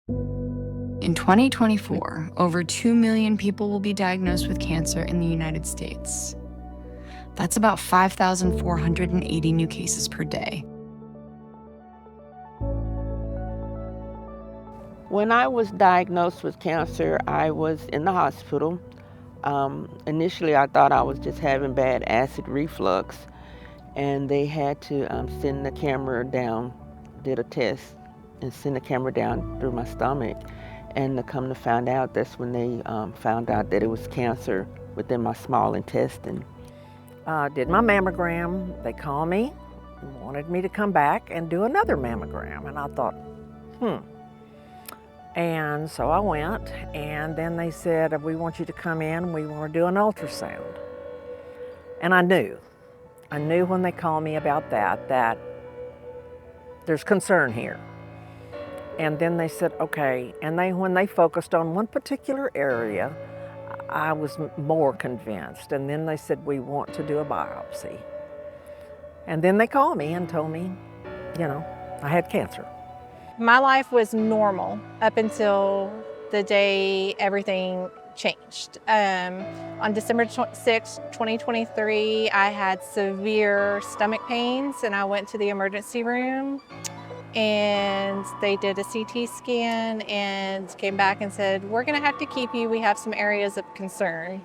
In 2024, over 2 million people will be diagnosed with cancer in the United States. That's about 5,480 new cases per day. When I was diagnosed with cancer, I was in the hospital. Initially, I thought I was just having bad acid reflux, and they had to send the camera down, did a test, and send the camera down through my stomach. And to come to find out, that's when they found out that it was cancer within my small intestine. Did my mammogram. They called me, wanted me to come back and do another mammogram. And I thought, And so I went, and then they said, we want you to come in, we want to do an ultrasound. And I knew when they called me about that there's concern here. And then they said, okay, and when they focused on one particular area, I was more convinced. And then they said, we want to do a biopsy. And then they called me and told me, I had cancer. My life was normal up until the day everything changed. On December 6, 2023, I had severe stomach pains and I went to the emergency room and they did a CT scan and came back and said, we're gonna have to keep you, we have some areas of concern.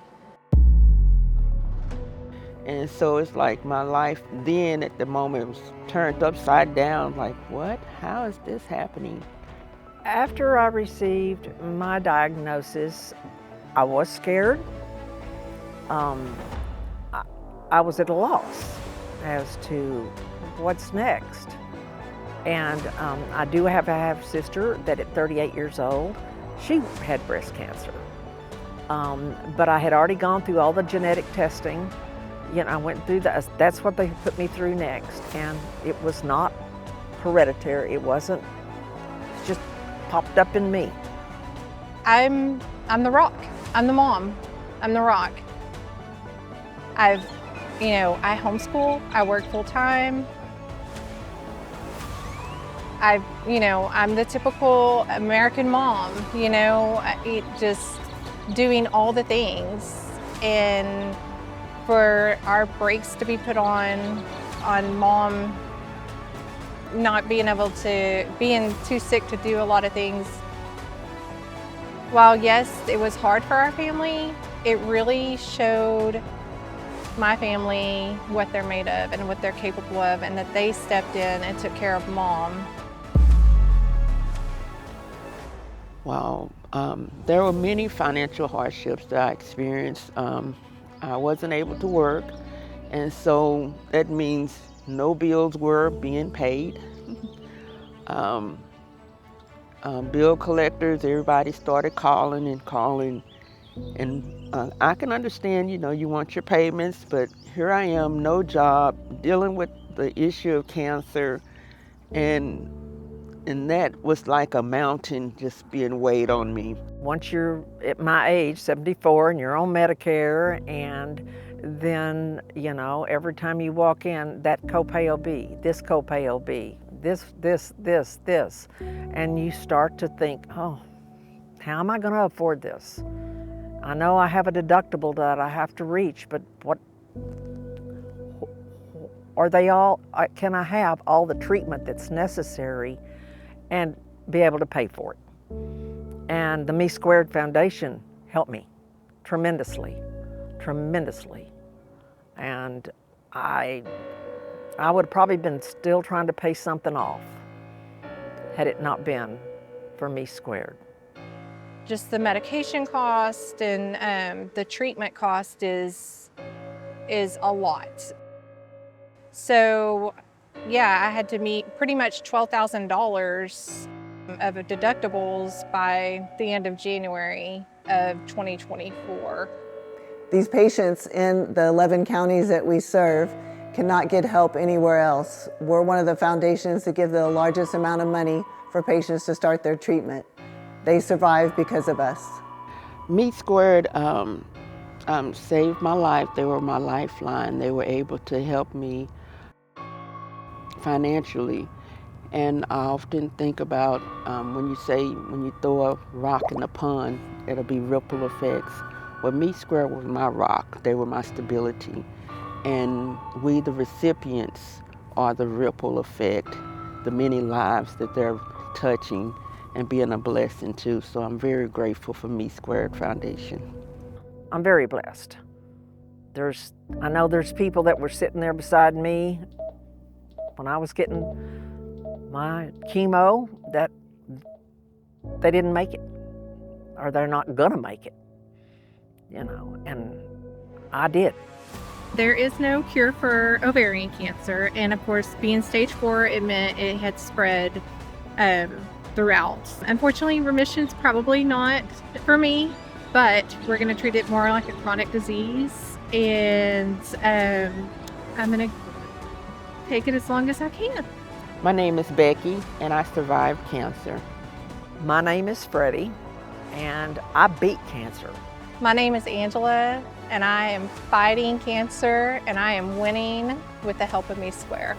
And so it's like my life then at the moment was turned upside down, like what? How is this happening? After I received my diagnosis, I was scared. I was at a loss as to what's next. And I do have a sister that at 38 years old, she had breast cancer. But I had already gone through all the genetic testing. I went through that. That's what they put me through next. And it was not hereditary. It wasn't, it just popped up in me. I'm the rock. I'm the mom. I'm the rock. I homeschool, I work full time. I'm the typical American mom, just doing all the things. And for our brakes to be put on mom not being too sick to do a lot of things. While yes, it was hard for our family, it really showed my family what they're made of and what they're capable of, and that they stepped in and took care of mom. Wow, there were many financial hardships that I experienced. I wasn't able to work, and so that means no bills were being paid. Bill collectors, everybody started calling, and I can understand, you want your payments, but here I am, no job, dealing with the issue of cancer, and that was like a mountain just being weighed on me. Once you're at my age, 74, and you're on Medicare, and then, every time you walk in, that copay will be, this copay will be, this. And you start to think, oh, how am I going to afford this? I know I have a deductible that I have to reach, but what are they all? Can I have all the treatment that's necessary and be able to pay for it? And the Me Squared Foundation helped me tremendously. And I would have probably been still trying to pay something off had it not been for Me Squared. Just the medication cost and the treatment cost is a lot. So yeah, I had to meet pretty much $12,000 of deductibles by the end of January of 2024. These patients in the 11 counties that we serve cannot get help anywhere else. We're one of the foundations that give the largest amount of money for patients to start their treatment. They survive because of us. Me Squared saved my life. They were my lifeline. They were able to help me financially. And I often think about when you say when you throw a rock in a pond, it'll be ripple effects. Well, Meat Square was my rock. They were my stability. And we, the recipients, are the ripple effect, the many lives that they're touching and being a blessing to. So I'm very grateful for Meat Squared Foundation. I'm very blessed. I know there's people that were sitting there beside me when I was getting my chemo that they didn't make it, or they're not gonna make it, you know, and I did. There is no cure for ovarian cancer, and of course, being stage 4, it meant it had spread throughout. Unfortunately, remission's probably not for me, but we're going to treat it more like a chronic disease, and I'm going to take it as long as I can. My name is Becky, and I survived cancer. My name is Freddie, and I beat cancer. My name is Angela, and I am fighting cancer, and I am winning with the help of Meat Square.